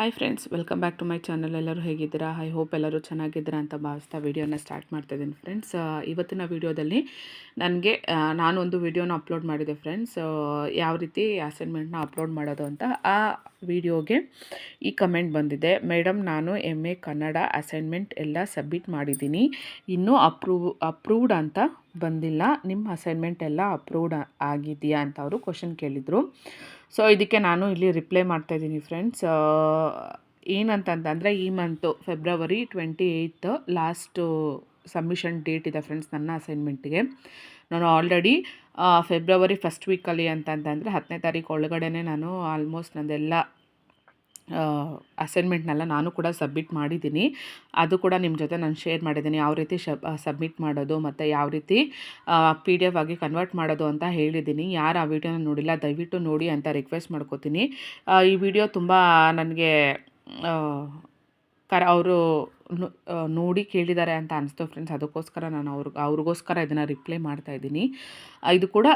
Hi friends, welcome back to my channel. ಎಲ್ಲರೂ ಹೇಗಿದ್ದೀರಾ? I hope ಎಲ್ಲರೂ ಚೆನ್ನಾಗಿದ್ದೀರಾ ಅಂತ ಭಾವಿಸ್ತಾ ವಿಡಿಯೋನ ಸ್ಟಾರ್ಟ್ ಮಾಡ್ತಾಯಿದ್ದೀನಿ ಫ್ರೆಂಡ್ಸ್. ಇವತ್ತಿನ ವಿಡಿಯೋದಲ್ಲಿ ನಾನೊಂದು ವಿಡಿಯೋನ ಅಪ್ಲೋಡ್ ಮಾಡಿದೆ ಫ್ರೆಂಡ್ಸ್. ಯಾವ ರೀತಿ ಅಸೈನ್ಮೆಂಟ್ನ ಅಪ್ಲೋಡ್ ಮಾಡೋದು ಅಂತ. ಆ ವಿಡಿಯೋಗೆ ಈ ಕಮೆಂಟ್ ಬಂದಿದೆ: ಮೇಡಮ್, ನಾನು MA ಕನ್ನಡ ಅಸೈನ್ಮೆಂಟ್ ಎಲ್ಲ ಸಬ್ಮಿಟ್ ಮಾಡಿದ್ದೀನಿ, ಇನ್ನೂ ಅಪ್ರೂವ್ಡ್ ಅಂತ ಬಂದಿಲ್ಲ. ನಿಮ್ಮ ಅಸೈನ್ಮೆಂಟ್ ಎಲ್ಲ ಅಪ್ರೂವ್ಡ್ ಆಗಿದೆಯಾ ಅಂತ ಅವರು ಕ್ವಶನ್ ಕೇಳಿದರು. ಸೊ ಇದಕ್ಕೆ ನಾನು ಇಲ್ಲಿ ರಿಪ್ಲೈ ಮಾಡ್ತಾಯಿದ್ದೀನಿ ಫ್ರೆಂಡ್ಸ್. ಏನಂತಂದರೆ, ಈ month February 28 last submission date ಇದೆ ಫ್ರೆಂಡ್ಸ್ ನನ್ನ ಅಸೈನ್ಮೆಂಟ್ಗೆ. ನಾನು ಆಲ್ರೆಡಿ ಫೆಬ್ರವರಿ ಫಸ್ಟ್ ವೀಕಲ್ಲಿ ಅಂತಂದರೆ 10ನೇ ತಾರೀಕು ಒಳಗಡೆ ನಾನು ಆಲ್ಮೋಸ್ಟ್ ನಂದೆಲ್ಲ ಅಸೈನ್ಮೆಂಟ್ನೆಲ್ಲ ನಾನು ಕೂಡ ಸಬ್ಮಿಟ್ ಮಾಡಿದ್ದೀನಿ. ಅದು ಕೂಡ ನಿಮ್ಮ ಜೊತೆ ನಾನು ಶೇರ್ ಮಾಡಿದ್ದೀನಿ, ಯಾವ ರೀತಿ ಸಬ್ಮಿಟ್ ಮಾಡೋದು ಮತ್ತು ಯಾವ ರೀತಿ PDF ಆಗಿ ಕನ್ವರ್ಟ್ ಮಾಡೋದು ಅಂತ ಹೇಳಿದ್ದೀನಿ. ಯಾರು ಆ ವಿಡಿಯೋನ ನೋಡಿಲ್ಲ ದಯವಿಟ್ಟು ನೋಡಿ ಅಂತ ರಿಕ್ವೆಸ್ಟ್ ಮಾಡ್ಕೋತೀನಿ. ಈ ವಿಡಿಯೋ ತುಂಬ ನನಗೆ ಅವರು ನೋಡಿ ಕೇಳಿದ್ದಾರೆ ಅಂತ ಅನಿಸ್ತು ಫ್ರೆಂಡ್ಸ್. ಅದಕ್ಕೋಸ್ಕರ ನಾನು ಅವ್ರಿಗೋಸ್ಕರ ಇದನ್ನು ರಿಪ್ಲೈ ಮಾಡ್ತಾಯಿದ್ದೀನಿ. ಇದು ಕೂಡ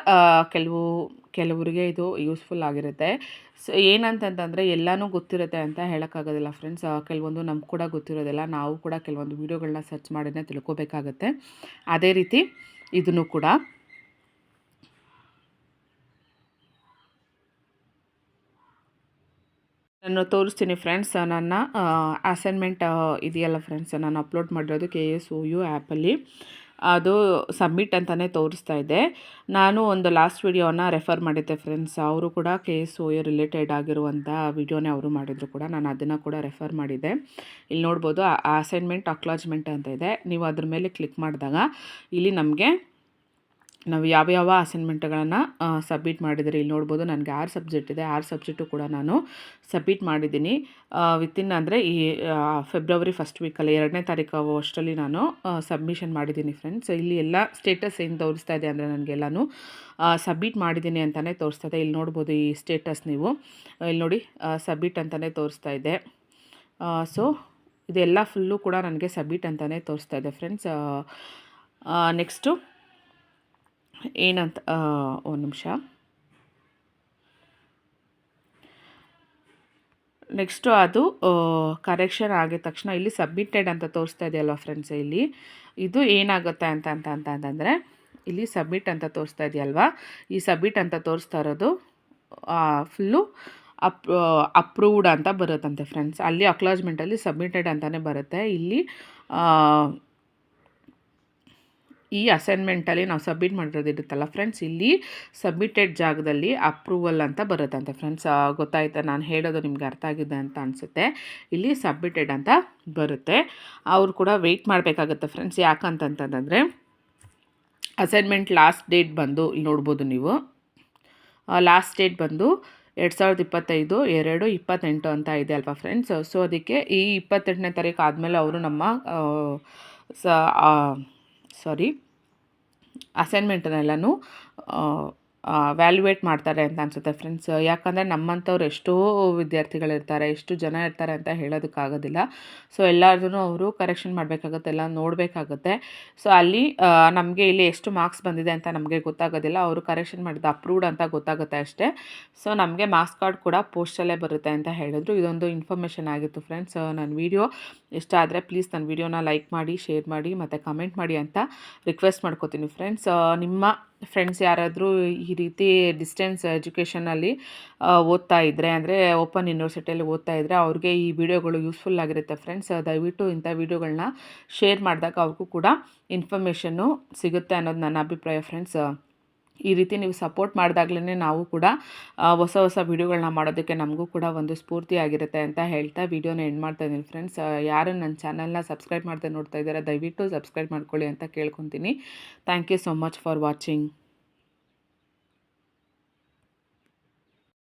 ಕೆಲವರಿಗೆ ಇದು ಯೂಸ್ಫುಲ್ ಆಗಿರುತ್ತೆ. ಸೊ ಏನಂತಂದರೆ, ಎಲ್ಲನೂ ಗೊತ್ತಿರುತ್ತೆ ಅಂತ ಹೇಳೋಕ್ಕಾಗೋದಿಲ್ಲ ಫ್ರೆಂಡ್ಸ್. ಕೆಲವೊಂದು ನಮ್ಗೆ ಕೂಡ ಗೊತ್ತಿರೋದಿಲ್ಲ, ನಾವು ಕೂಡ ಕೆಲವೊಂದು ವೀಡಿಯೋಗಳನ್ನ ಸರ್ಚ್ ಮಾಡಿನೇ ತಿಳ್ಕೊಬೇಕಾಗತ್ತೆ. ಅದೇ ರೀತಿ ಇದನ್ನು ಕೂಡ ನಾನು ತೋರಿಸ್ತೀನಿ ಫ್ರೆಂಡ್ಸ್. ನನ್ನ ಅಸೈನ್ಮೆಂಟ್ ಇದೆಯಲ್ಲ ಫ್ರೆಂಡ್ಸ್, ನಾನು ಅಪ್ಲೋಡ್ ಮಾಡಿರೋದು KSOU ಆ್ಯಪಲ್ಲಿ. ಅದು ಸಬ್ಮಿಟ್ ಅಂತಲೇ ತೋರಿಸ್ತಾ ಇದೆ. ನಾನು ಒಂದು ಲಾಸ್ಟ್ ವಿಡಿಯೋನ ರೆಫರ್ ಮಾಡಿದ್ದೆ ಫ್ರೆಂಡ್ಸ್. ಅವರು ಕೂಡ KSOU ರಿಲೇಟೆಡ್ ಆಗಿರುವಂಥ ವಿಡಿಯೋನೇ ಅವರು ಮಾಡಿದ್ರು ಕೂಡ. ನಾನು ಅದನ್ನು ಕೂಡ ರೆಫರ್ ಮಾಡಿದ್ದೆ. ಇಲ್ಲಿ ನೋಡ್ಬೋದು, ಅಸೈನ್ಮೆಂಟ್ ಅಕ್ನಾಲಜ್ಮೆಂಟ್ ಅಂತ ಇದೆ. ನೀವು ಅದ್ರ ಮೇಲೆ ಕ್ಲಿಕ್ ಮಾಡಿದಾಗ ಇಲ್ಲಿ ನಾವು ಯಾವ್ಯಾವ ಅಸೈನ್ಮೆಂಟ್ಗಳನ್ನು ಸಬ್ಮಿಟ್ ಮಾಡಿದರೆ ಇಲ್ಲಿ ನೋಡ್ಬೋದು. ನನಗೆ 6 ಸಬ್ಜೆಕ್ಟ್ ಇದೆ. 6 ಸಬ್ಜೆಕ್ಟು ಕೂಡ ನಾನು ಸಬ್ಮಿಟ್ ಮಾಡಿದ್ದೀನಿ. ಅಂದರೆ ಈ ಫೆಬ್ರವರಿ ಫಸ್ಟ್ ವೀಕಲ್ಲಿ 2ನೇ ತಾರೀಕು ಅಷ್ಟರಲ್ಲಿ ನಾನು ಸಬ್ಮಿಷನ್ ಮಾಡಿದ್ದೀನಿ ಫ್ರೆಂಡ್ಸ್. ಇಲ್ಲಿ ಎಲ್ಲ ಸ್ಟೇಟಸ್ ಏನು ತೋರಿಸ್ತಾ ಇದೆ ಅಂದರೆ, ನನಗೆಲ್ಲನೂ ಸಬ್ಮಿಟ್ ಮಾಡಿದ್ದೀನಿ ಅಂತಲೇ ತೋರಿಸ್ತಾ ಇದೆ. ಇಲ್ಲಿ ನೋಡ್ಬೋದು ಈ ಸ್ಟೇಟಸ್, ನೀವು ಇಲ್ಲಿ ನೋಡಿ ಸಬ್ಮಿಟ್ ಅಂತಲೇ ತೋರಿಸ್ತಾ ಇದೆ. ಸೊ ಇದೆಲ್ಲ ಫುಲ್ಲು ಕೂಡ ನನಗೆ ಸಬ್ಮಿಟ್ ಅಂತಲೇ ತೋರಿಸ್ತಾ ಇದೆ ಫ್ರೆಂಡ್ಸ್. ನೆಕ್ಸ್ಟು ಏನಂತ ಒಂದು ನಿಮಿಷ. ನೆಕ್ಸ್ಟು ಅದು ಕರೆಕ್ಷನ್ ಆಗಿದ ತಕ್ಷಣ ಇಲ್ಲಿ ಸಬ್ಮಿಟೆಡ್ ಅಂತ ತೋರಿಸ್ತಾ ಇದೆಯಲ್ವ ಫ್ರೆಂಡ್ಸ್. ಇಲ್ಲಿ ಇದು ಏನಾಗುತ್ತೆ ಅಂತಂದರೆ, ಇಲ್ಲಿ ಸಬ್ಮಿಟ್ ಅಂತ ತೋರಿಸ್ತಾ ಇದೆಯಲ್ವಾ, ಈ ಸಬ್ಮಿಟ್ ಅಂತ ತೋರಿಸ್ತಾ ಇರೋದು ಫುಲ್ಲು ಅಪ್ರೂವ್ಡ್ ಅಂತ ಬರುತ್ತಂತೆ ಫ್ರೆಂಡ್ಸ್. ಅಲ್ಲಿ ಅಕ್ನಾಲಜ್ಮೆಂಟಲ್ಲಿ ಸಬ್ಮಿಟೆಡ್ ಅಂತಲೇ ಬರುತ್ತೆ. ಇಲ್ಲಿ ಈ ಅಸೈನ್ಮೆಂಟಲ್ಲಿ ನಾವು ಸಬ್ಮಿಟ್ ಮಾಡಿರೋದು ಇರುತ್ತಲ್ಲ ಫ್ರೆಂಡ್ಸ್, ಇಲ್ಲಿ ಸಬ್ಮಿಟೆಡ್ ಜಾಗದಲ್ಲಿ ಅಪ್ರೂವಲ್ ಅಂತ ಬರುತ್ತಂತೆ ಫ್ರೆಂಡ್ಸ್. ಗೊತ್ತಾಯ್ತಾ ನಾನು ಹೇಳೋದು? ನಿಮ್ಗೆ ಅರ್ಥ ಆಗಿದೆ ಅಂತ ಅನಿಸುತ್ತೆ. ಇಲ್ಲಿ ಸಬ್ಮಿಟೆಡ್ ಅಂತ ಬರುತ್ತೆ. ಅವರು ಕೂಡ ವೆಯ್ಟ್ ಮಾಡಬೇಕಾಗುತ್ತೆ ಫ್ರೆಂಡ್ಸ್. ಯಾಕಂತಂತಂದರೆ, ಅಸೈನ್ಮೆಂಟ್ ಲಾಸ್ಟ್ ಡೇಟ್ ಬಂದು ಇಲ್ಲಿ ನೋಡ್ಬೋದು ನೀವು, ಲಾಸ್ಟ್ ಡೇಟ್ ಬಂದು 2025/2/28 ಅಂತ ಇದೆ ಅಲ್ವಾ ಫ್ರೆಂಡ್ಸ್. ಸೊ ಅದಕ್ಕೆ ಈ 28ನೇ ತಾರೀಕು ಆದಮೇಲೆ ಅವರು ನಮ್ಮ ಅಸೈನ್ಮೆಂಟನ್ನೆಲ್ಲನೂ ವ್ಯಾಲ್ಯೂಯೇಟ್ ಮಾಡ್ತಾರೆ ಅಂತ ಅನಿಸುತ್ತೆ ಫ್ರೆಂಡ್ಸ್. ಯಾಕಂದರೆ ನಮ್ಮಂಥವ್ರು ಎಷ್ಟೋ ವಿದ್ಯಾರ್ಥಿಗಳಿರ್ತಾರೆ, ಎಷ್ಟು ಜನ ಇರ್ತಾರೆ ಅಂತ ಹೇಳೋದಕ್ಕಾಗೋದಿಲ್ಲ. ಸೊ ಎಲ್ಲರನ್ನೂ ಅವರು ಕರೆಕ್ಷನ್ ಮಾಡಬೇಕಾಗುತ್ತೆ, ಎಲ್ಲ ನೋಡಬೇಕಾಗುತ್ತೆ. ಸೊ ಅಲ್ಲಿ ನಮಗೆ ಇಲ್ಲಿ ಎಷ್ಟು ಮಾರ್ಕ್ಸ್ ಬಂದಿದೆ ಅಂತ ನಮಗೆ ಗೊತ್ತಾಗೋದಿಲ್ಲ. ಅವರು ಕರೆಕ್ಷನ್ ಮಾಡಿದ ಅಪ್ರೂವ್ಡ್ ಅಂತ ಗೊತ್ತಾಗುತ್ತೆ ಅಷ್ಟೇ. ಸೊ ನಮಗೆ ಮಾರ್ಕ್ಸ್ ಕಾರ್ಡ್ ಕೂಡ ಪೋಸ್ಟಲ್ಲೇ ಬರುತ್ತೆ ಅಂತ ಹೇಳಿದ್ರು. ಇದೊಂದು ಇನ್ಫಾರ್ಮೇಷನ್ ಆಗಿತ್ತು ಫ್ರೆಂಡ್ಸ್. ನನ್ನ ವಿಡಿಯೋ ಇಷ್ಟ ಆದರೆ ಪ್ಲೀಸ್ ನನ್ನ ವಿಡಿಯೋನ ಲೈಕ್ ಮಾಡಿ, ಶೇರ್ ಮಾಡಿ ಮತ್ತು ಕಮೆಂಟ್ ಮಾಡಿ ಅಂತ ರಿಕ್ವೆಸ್ಟ್ ಮಾಡ್ಕೋತೀನಿ ಫ್ರೆಂಡ್ಸ್. ನಿಮ್ಮ ಫ್ರೆಂಡ್ಸ್ ಯಾರಾದರೂ ಈ ರೀತಿ ಡಿಸ್ಟೆನ್ಸ್ ಎಜುಕೇಷನಲ್ಲಿ ಓದ್ತಾ ಇದ್ದರೆ, ಅಂದರೆ ಓಪನ್ ಯೂನಿವರ್ಸಿಟಿಯಲ್ಲಿ ಓದ್ತಾ ಇದ್ದರೆ, ಅವ್ರಿಗೆ ಈ ವಿಡಿಯೋಗಳು ಯೂಸ್ಫುಲ್ ಆಗಿರುತ್ತೆ ಫ್ರೆಂಡ್ಸ್. ದಯವಿಟ್ಟು ಇಂಥ ವಿಡಿಯೋಗಳನ್ನ ಶೇರ್ ಮಾಡಿದಾಗ ಅವ್ರಿಗೂ ಕೂಡ ಇನ್ಫಾರ್ಮೇಷನ್ನು ಸಿಗುತ್ತೆ ಅನ್ನೋದು ನನ್ನ ಅಭಿಪ್ರಾಯ ಫ್ರೆಂಡ್ಸ್. ಈ ರೀತಿ ನೀವು ಸಪೋರ್ಟ್ ಮಾಡಿದಾಗಲೇ ನಾವು ಕೂಡ ಹೊಸ ವಿಡಿಯೋಗಳನ್ನ ಮಾಡೋದಕ್ಕೆ ನಮಗೂ ಕೂಡ ಒಂದು ಸ್ಫೂರ್ತಿ ಆಗಿರುತ್ತೆ ಅಂತ ಹೇಳ್ತಾ ವಿಡಿಯೋನ ಎಂಡ್ ಮಾಡ್ತಾ ಇದ್ದೀನಿ ಫ್ರೆಂಡ್ಸ್. ಯಾರು ನನ್ನ ಚಾನಲ್ನ ಸಬ್ಸ್ಕ್ರೈಬ್ ಮಾಡ್ತಾ ನೋಡ್ತಾ ಇದ್ದಾರೆ ದಯವಿಟ್ಟು ಸಬ್ಸ್ಕ್ರೈಬ್ ಮಾಡ್ಕೊಳ್ಳಿ ಅಂತ ಕೇಳ್ಕೊತೀನಿ. Thank you so much for watching.